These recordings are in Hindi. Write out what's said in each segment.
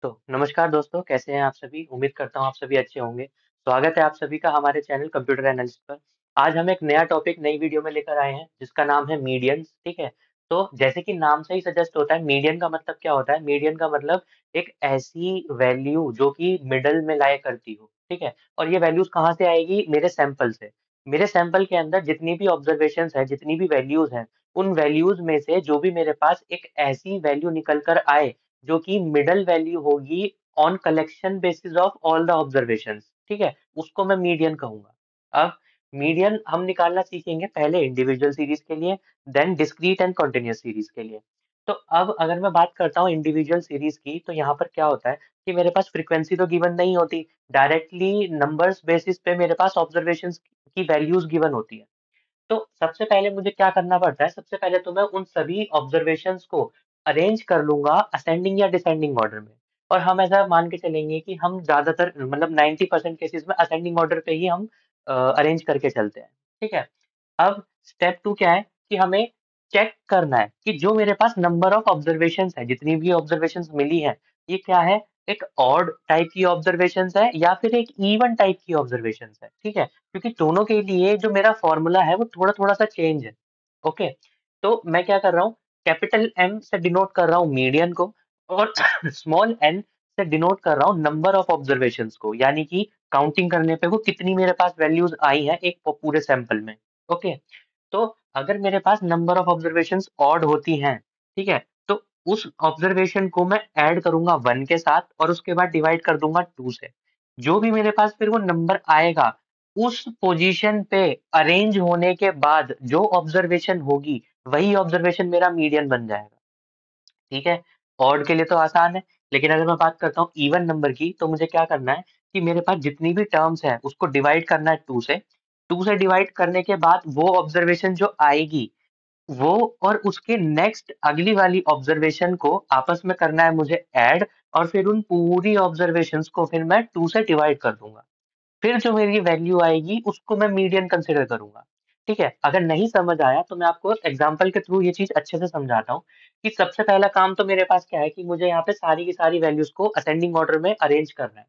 तो नमस्कार दोस्तों, कैसे हैं आप सभी? उम्मीद करता हूँ आप सभी अच्छे होंगे। स्वागत है आप सभी का हमारे चैनल कंप्यूटर एनालिस्ट पर। आज हम एक नया टॉपिक नई वीडियो में लेकर आए हैं जिसका नाम है मीडियंस, ठीक है? तो जैसे कि नाम से ही सजेस्ट होता है, मीडियन का मतलब क्या होता है? मीडियन का मतलब एक ऐसी वैल्यू जो कि मिडल में लाया करती हो, ठीक है? और ये वैल्यूज़ कहाँ से आएगी? मेरे सैंपल से। मेरे सैंपल के अंदर जितनी भी ऑब्जर्वेशंस हैं, जितनी भी वैल्यूज़ हैं, उन वैल्यूज़ में से जो भी मेरे पास एक ऐसी वैल्यू निकल कर आए जो कि मिडल वैल्यू होगी on collection basis of all the observations, ठीक है? उसको मैं मीडियन कहूंगा। अब मीडियन हम निकालना सीखेंगे पहले इंडिविजुअल सीरीज के लिए, then discrete and continuous series के लिए। तो अब अगर मैं बात करता हूँ इंडिविजुअल सीरीज की, तो यहाँ पर क्या होता है कि मेरे पास फ्रीक्वेंसी तो गिवन नहीं होती, डायरेक्टली नंबर्स बेसिस पे मेरे पास ऑब्जर्वेशंस की वैल्यूज गिवन होती है। तो सबसे पहले मुझे क्या करना पड़ता है, सबसे पहले तो मैं उन सभी ऑब्जर्वेशंस को अरेंज कर लूंगा असेंडिंग या डिसेंडिंग ऑर्डर में। और हम ऐसा मान के चलेंगे कि हम ज्यादातर मतलब 90% केसेस में असेंडिंग ऑर्डर पे ही हम अरेंज करके चलते हैं, ठीक है? अब स्टेप टू क्या है कि हमें चेक करना है कि जो मेरे पास नंबर ऑफ ऑब्जर्वेशंस है, जितनी भी ऑब्जर्वेशंस मिली है, ये क्या है? एक ऑड टाइप की ऑब्जर्वेशंस है या फिर एक इवन टाइप की ऑब्जर्वेशंस है, ठीक है? क्योंकि दोनों के लिए जो मेरा फॉर्मूला है वो थोड़ा थोड़ा सा चेंज है। ओके, तो मैं क्या कर रहा हूँ, कैपिटल एम से डिनोट कर रहा हूँ मीडियन को, और स्मॉल एन से डिनोट कर रहा हूँ नंबर ऑफ ऑब्जर्वेशंस को, यानी कि काउंटिंग करने पे वो कितनी मेरे पास वैल्यूज आई हैं एक पूरे सैंपल में। ओके, तो अगर मेरे पास नंबर ऑफ ऑब्जर्वेशंस ऑड होती हैं, ठीक है, तो उस ऑब्जर्वेशन को मैं ऐड करूंगा 1 के साथ और उसके बाद डिवाइड कर दूंगा 2 से। जो भी मेरे पास फिर वो नंबर आएगा, उस पोजीशन पे अरेंज होने के बाद जो ऑब्जर्वेशन होगी, वही ऑब्जर्वेशन मेरा मीडियन बन जाएगा, ठीक है? ऑड के लिए तो आसान है, लेकिन अगर मैं बात करता हूँ इवन नंबर की, तो मुझे क्या करना है कि मेरे पास जितनी भी टर्म्स है उसको डिवाइड करना है 2 से। 2 से डिवाइड करने के बाद वो ऑब्जर्वेशन जो आएगी, वो और उसके नेक्स्ट अगली वाली ऑब्जर्वेशन को आपस में करना है मुझे ऐड, और फिर उन पूरी ऑब्जर्वेशंस को फिर मैं 2 से डिवाइड कर दूंगा। फिर जो मेरी वैल्यू आएगी उसको मैं मीडियन कंसिडर करूंगा, ठीक है? अगर नहीं समझ आया तो मैं आपको एग्जांपल के थ्रू ये चीज अच्छे से समझाता हूँ कि सबसे पहला काम तो मेरे पास क्या है कि मुझे यहाँ पे सारी की सारी वैल्यूज को असेंडिंग ऑर्डर में अरेंज करना है।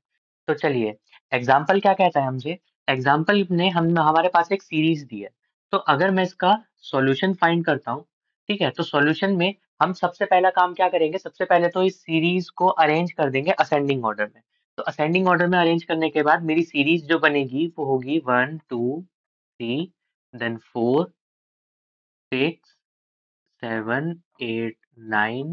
तो चलिए, एग्जाम्पल क्या कहता है हमसे? एग्जाम्पल ने हम हमारे पास एक सीरीज दी है, तो अगर मैं इसका सॉल्यूशन फाइंड करता हूँ, ठीक है, तो सॉल्यूशन में हम सबसे पहला काम क्या करेंगे, सबसे पहले तो इस सीरीज को अरेंज कर देंगे असेंडिंग ऑर्डर में। तो असेंडिंग ऑर्डर में अरेंज करने के बाद मेरी सीरीज जो बनेगी वो होगी 1 2 3, देन 4 6 7 8 9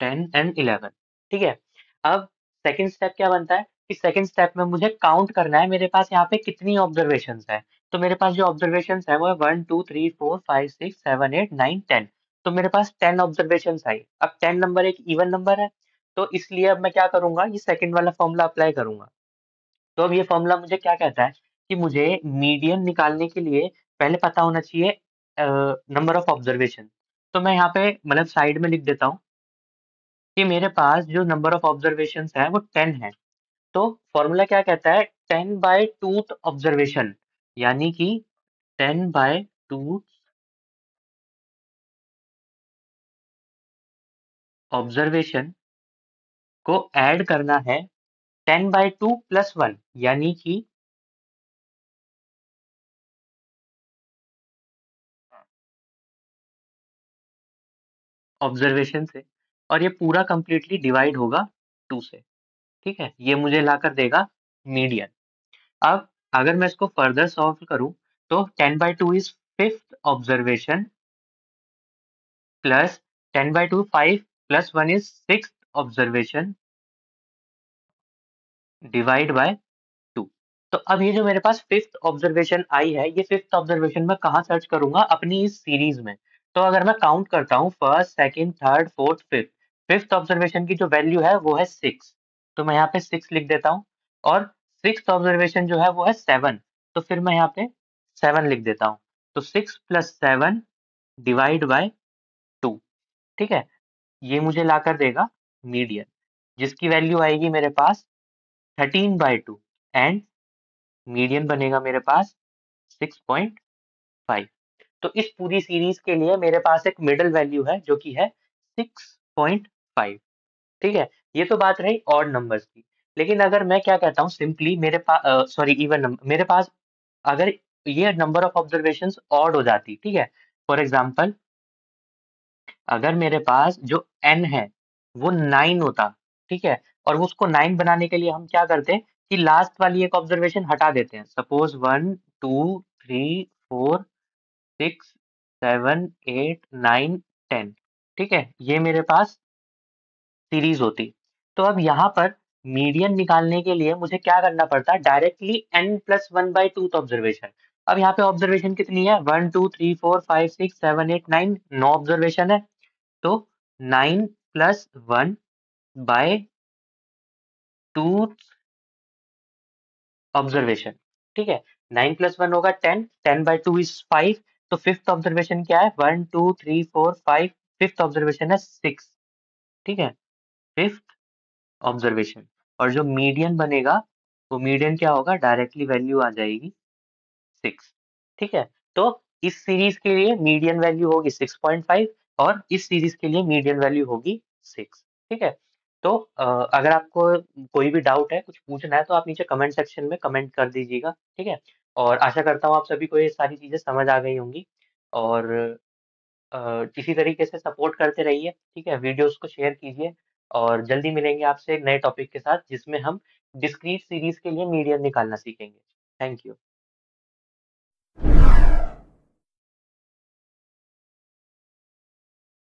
10 एंड 11, ठीक है? अब सेकंड स्टेप क्या बनता है कि सेकंड स्टेप में मुझे काउंट करना है मेरे पास यहाँ पे कितनी ऑब्जर्वेशंस है। तो मेरे पास जो ऑब्जर्वेशंस है वो है 1 2 3 4 5 6 7 8 9 10। तो मेरे पास 10 ऑब्जर्वेशंस आई। अब 10 नंबर एक इवन नंबर है, तो इसलिए अब मैं क्या करूंगा, ये सेकंड वाला फॉर्मूला अप्लाई करूंगा। तो अब ये फॉर्मूला मुझे क्या कहता है कि मुझे मीडियन निकालने के लिए पहले पता होना चाहिए नंबर ऑफ ऑब्जर्वेशन। तो मैं यहाँ पे मतलब साइड में लिख देता हूँ कि मेरे पास जो नंबर ऑफ ऑब्जर्वेशंस है वो 10 है। तो फॉर्मूला क्या कहता है, 10 बाय टूथ ऑब्जर्वेशन, यानी कि 10 बाय टू ऑब्जर्वेशन को ऐड करना है 10/2 + 1, यानी कि ऑब्जर्वेशन से, और ये पूरा कंप्लीटली डिवाइड होगा 2 से, ठीक है? ये मुझे लाकर देगा मीडियन। अब अगर मैं इसको फर्दर सॉल्व करूं, तो 10/2 is fifth observation, plus 10/2 5 plus 1 is sixth observation, divide by 2। तो अब ये जो मेरे पास फिफ्थ ऑब्जर्वेशन आई है, ये फिफ्थ ऑब्जर्वेशन मैं कहाँ सर्च करूंगा, अपनी इस सीरीज में। तो अगर मैं काउंट करता हूँ first second third fourth fifth, fifth observation की जो वैल्यू है वो है 6। तो मैं यहाँ पे 6 लिख देता हूँ। और सिक्स्थ ऑब्जर्वेशन जो है वो है 7, तो फिर मैं यहाँ पे 7 लिख देता हूँ। तो 6 + 7 डिवाइड बाय 2, ठीक है? ये मुझे लाकर देगा मीडियन, जिसकी वैल्यू आएगी मेरे पास 13/2, एंड मीडियन बनेगा मेरे पास 6.5। तो इस पूरी सीरीज के लिए मेरे पास एक मिडल वैल्यू है जो कि है 6.5, ठीक है? ये तो बात रही ऑड नंबर्स की। लेकिन अगर मैं क्या कहता हूँ सिंपली मेरे पास सॉरी इवन नंबर मेरे पास अगर ये नंबर ऑफ ऑब्जर्वेशंस ऑड हो जाती, ठीक है। फॉर एग्जांपल अगर मेरे पास जो n है वो 9 होता, ठीक है, और वो उसको 9 बनाने के लिए हम क्या करते हैं कि लास्ट वाली एक ऑब्जर्वेशन हटा देते हैं। सपोज 1 2 3 4 6 7 8 9 10, ठीक है, ये मेरे पास सीरीज होती। तो अब यहाँ पर मीडियन निकालने के लिए मुझे क्या करना पड़ता है, डायरेक्टली n+1/2 ऑब्जर्वेशन। अब यहाँ पे ऑब्जर्वेशन कितनी है, 1 2 3 4 5 6 7 8 9, 9 ऑब्जर्वेशन है। तो 9+1/2 ऑब्जर्वेशन, ठीक है। 9+1 होगा 10, 10/2 इज 5। तो फिफ्थ ऑब्जर्वेशन क्या है, 1 2 3 4 5, फिफ्थ ऑब्जर्वेशन है 6, ठीक है, फिफ्थ ऑब्जर्वेशन। और जो मीडियन बनेगा वो मीडियन क्या होगा, डायरेक्टली वैल्यू आ जाएगी 6, ठीक है। तो इस सीरीज के लिए मीडियन वैल्यू होगी 6.5 और इस सीरीज के लिए मीडियन वैल्यू होगी 6, ठीक है। तो अगर आपको कोई भी डाउट है, कुछ पूछना है, तो आप नीचे कमेंट सेक्शन में कमेंट कर दीजिएगा, ठीक है। और आशा करता हूँ आप सभी को ये सारी चीजें समझ आ गई होंगी। और इसी तरीके से सपोर्ट करते रहिए, ठीक है, वीडियोस को शेयर कीजिए। और जल्दी मिलेंगे आपसे एक नए टॉपिक के साथ जिसमें हम डिस्क्रीट सीरीज के लिए मीडियन निकालना सीखेंगे। Thank you.